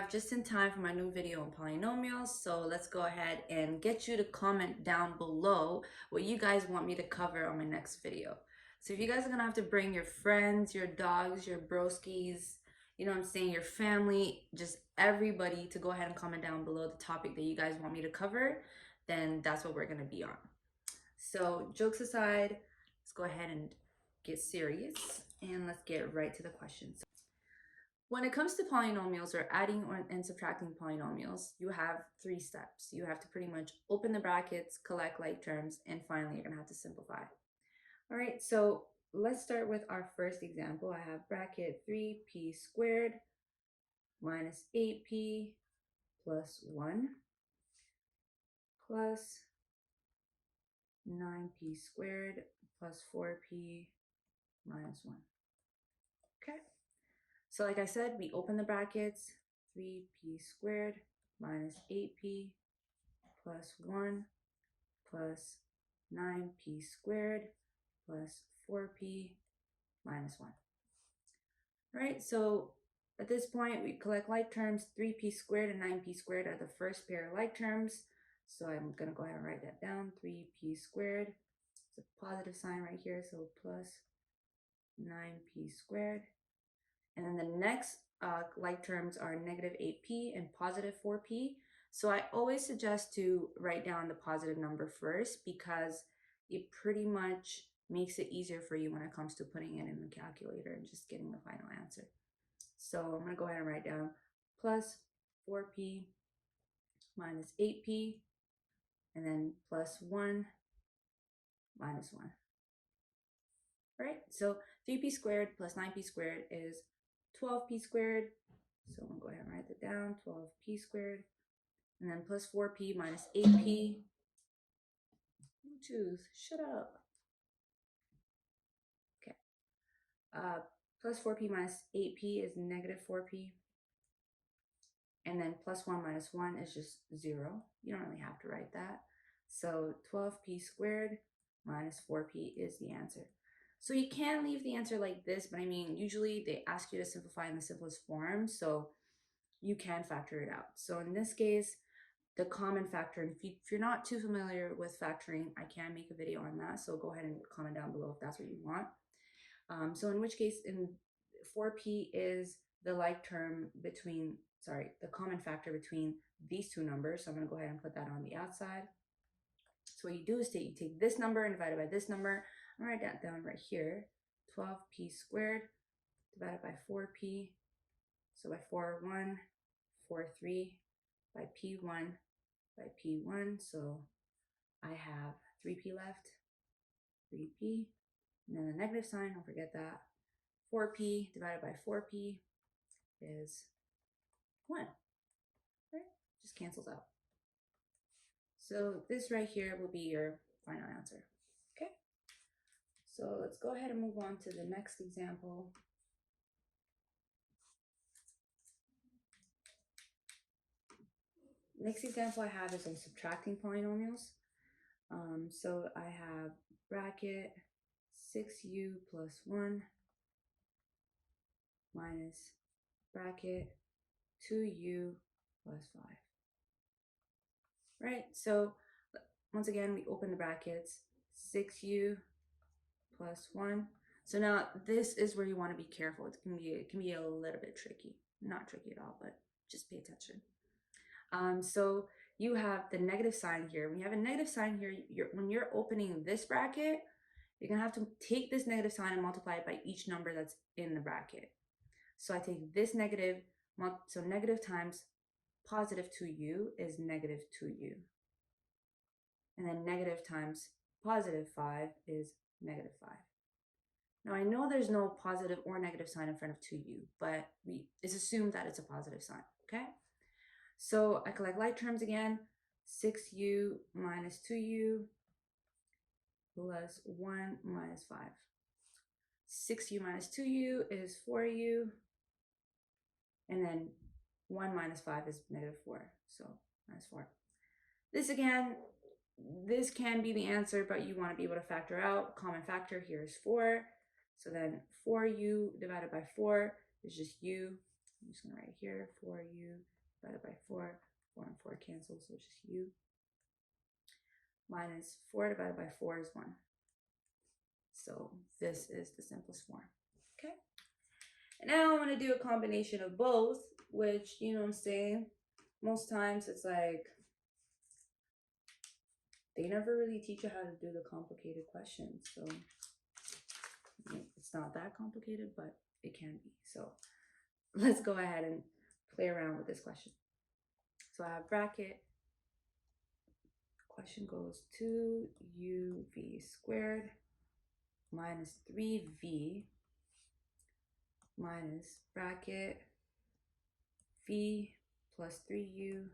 arrived just in time for my new video on polynomials, so let's go ahead and get you to comment down below what you guys want me to cover on my next video. So if you guys are gonna have to bring your friends, your dogs, your broskies, you know what I'm saying, your family, just everybody to go ahead and comment down below the topic that you guys want me to cover, then that's what we're gonna be on. So jokes aside, let's go ahead and get serious and let's get right to the questions. When it comes to polynomials or adding and subtracting polynomials, you have 3 steps. You have to pretty much open the brackets, collect like terms, and finally you're gonna have to simplify. All right, so let's start with our first example. I have bracket 3p squared minus 8p plus 1 plus 9p squared plus 4p minus 1. Okay. So like I said, we open the brackets, 3p squared minus 8p plus 1 plus 9p squared plus 4p minus 1. All right, so at this point, we collect like terms. 3p squared and 9p squared are the first pair of like terms. So I'm going to go ahead and write that down. 3p squared, it's a positive sign right here, so plus 9p squared. And then the next like terms are negative 8p and positive 4p. So I always suggest to write down the positive number first because it pretty much makes it easier for you when it comes to putting it in the calculator and just getting the final answer. So I'm going to go ahead and write down plus 4p minus 8p and then plus 1 minus 1. All right, so 3p squared plus 9p squared is 12p squared. So I'm going to go ahead and write that down, 12p squared. And then plus 4p minus 8p. Choose, shut up. Okay. Plus 4p minus 8p is negative 4p. And then plus 1 minus 1 is just 0. You don't really have to write that. So 12p squared minus 4p is the answer. So you can leave the answer like this, but I mean, usually they ask you to simplify in the simplest form, so you can factor it out. So in this case, the common factor, and if you're not too familiar with factoring, I can make a video on that, so go ahead and comment down below if that's what you want. So in which case, in 4p is the like term between, the common factor between these two numbers, so I'm going to go ahead and put that on the outside. So what you do is you take this number and divide it by this number. I'll write that down right here. 12p squared divided by 4p. So by 4, 1, 4, 3, by p1, by p1. So I have 3p left, 3p. And then the negative sign, don't forget that. 4p divided by 4p is 1. Right? Just cancels out. So this right here will be your final answer. Okay? So let's go ahead and move on to the next example. Next example I have is on subtracting polynomials. So I have bracket 6u plus 1 minus bracket 2u plus 5. Right, so once again, we open the brackets, 6u plus 1. So now this is where you want to be careful. It can be a little bit tricky. Not tricky at all, but just pay attention. So you have the negative sign here. When you have a negative sign here, when you're opening this bracket, you're going to have to take this negative sign and multiply it by each number that's in the bracket. So I take this negative, so negative times positive 2u is negative 2u. And then negative times positive 5 is negative 5. Now I know there's no positive or negative sign in front of 2u, but it's assumed that it's a positive sign, okay? So I collect like terms again, 6u minus 2u plus 1 minus 5. 6u minus 2u is 4u, and then 1 minus 5 is negative 4, so minus 4. This again, this can be the answer, but you want to be able to factor out. Common factor here is 4, so then 4u divided by 4 is just u. I'm just going to write here 4u divided by 4. 4 and 4 cancel, so it's just u. Minus 4 divided by 4 is 1. So this is the simplest form. Okay. And now I'm going to do a combination of both, which, you know what I'm saying, most times it's like they never really teach you how to do the complicated questions. So it's not that complicated, but it can be. So let's go ahead and play around with this question. So I have bracket. Question goes 2uv squared minus 3v minus bracket v plus 3u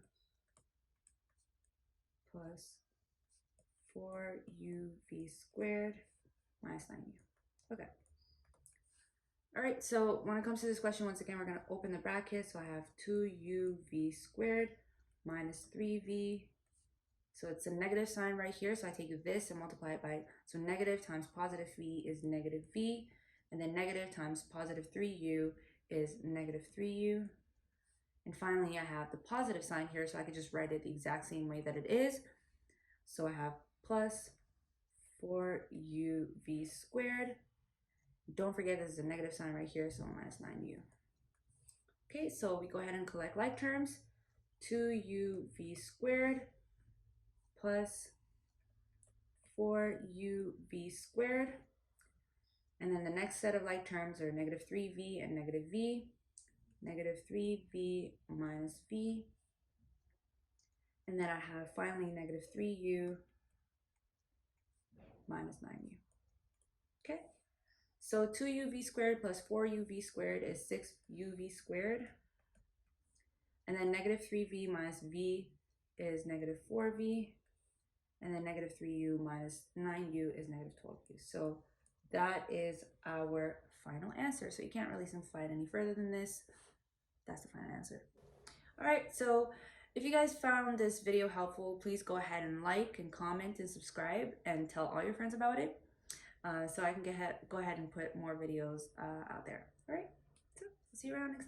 plus 4uv squared minus 9u. Okay. All right, so when it comes to this question, once again, we're going to open the bracket. So I have 2uv squared minus 3v. So it's a negative sign right here. So I take this and multiply it by, so negative times positive v is negative v. And then negative times positive 3u is negative 3u. And finally, I have the positive sign here. So I could just write it the exact same way that it is. So I have plus 4uv squared. Don't forget there's a negative sign right here, so minus 9u. Okay, so we go ahead and collect like terms. 2uv squared plus 4uv squared. And then the next set of like terms are negative 3v and negative v. Negative 3v minus v. And then I have finally negative 3u minus 9u. Okay, so 2uv squared plus 4uv squared is 6uv squared. And then negative 3v minus v is negative 4v. And then negative 3u minus 9u is negative 12u. So that is our final answer. So you can't really simplify it any further than this. That's the final answer. All right, so if you guys found this video helpful, please go ahead and like and comment and subscribe and tell all your friends about it, so I can go ahead and put more videos out there. All right, so see you around next time.